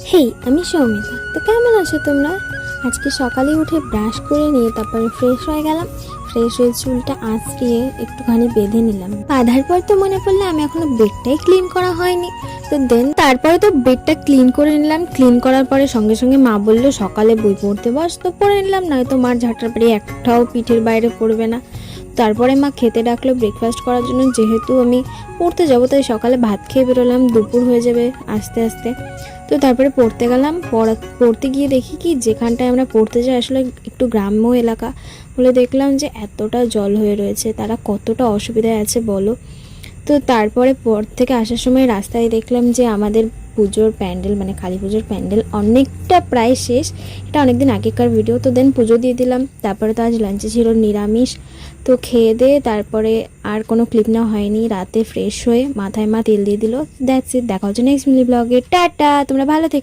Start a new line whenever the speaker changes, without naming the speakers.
হেই, আমি সৌমিতা। তো কেমন আছো তোমরা? আজকে সকালে উঠে ব্রাশ করে নিয়ে তারপরে ফ্রেশ হয়ে গেলাম। ফ্রেশ হয়ে চুলটা আঁচড়িয়ে একটুখানি বেঁধে নিলাম। বাঁধার পর তো মনে পড়লো আমি এখনো বেডটাই ক্লিন করা হয়নি। তো তারপরে তো বেডটা ক্লিন করে নিলাম। ক্লিন করার পরে সঙ্গে সঙ্গে মা বললো সকালে বই পড়তে বস, তো পড়ে নিলাম, নয়তো মার ঝাঁটার বাড়ি একটাও পিঠের বাইরে পড়বে না। তারপরে মা খেতে ডাকলো ব্রেকফাস্ট করার জন্য। যেহেতু আমি পড়তে যাবো তাই সকালে ভাত খেয়ে বেরোলাম, দুপুর হয়ে যাবে আস্তে আস্তে। তো তারপরে পড়তে গেলাম। পড়তে গিয়ে দেখি কি যেখানটায় আমরা পড়তে যাই আসলে একটু গ্রাম্য এলাকা বলে দেখলাম যে এতটা জল হয়ে রয়েছে, তারা কতটা অসুবিধায় আছে বলো। তো তারপরে পর থেকে আসার সময় রাস্তায় দেখলাম যে আমাদের পুজোর প্যান্ডেল মানে কালী পুজোর প্যান্ডেল অনেকটা প্রায় শেষ। এটা অনেকদিন আগেকার ভিডিও। তো দেন পুজো দিয়ে দিলাম। তারপরে তো আজ লাঞ্চে ছিল নিরামিষ। তো খেয়ে দিয়ে তারপরে আর কোনো ক্লিপ নেওয়া হয়নি। রাতে ফ্রেশ হয়ে মাথায় মা তেল দিয়ে দিল। That's it. দেখা হচ্ছে নেক্সট মিনি ব্লগে। টাটা, তোমরা ভালো থেকো।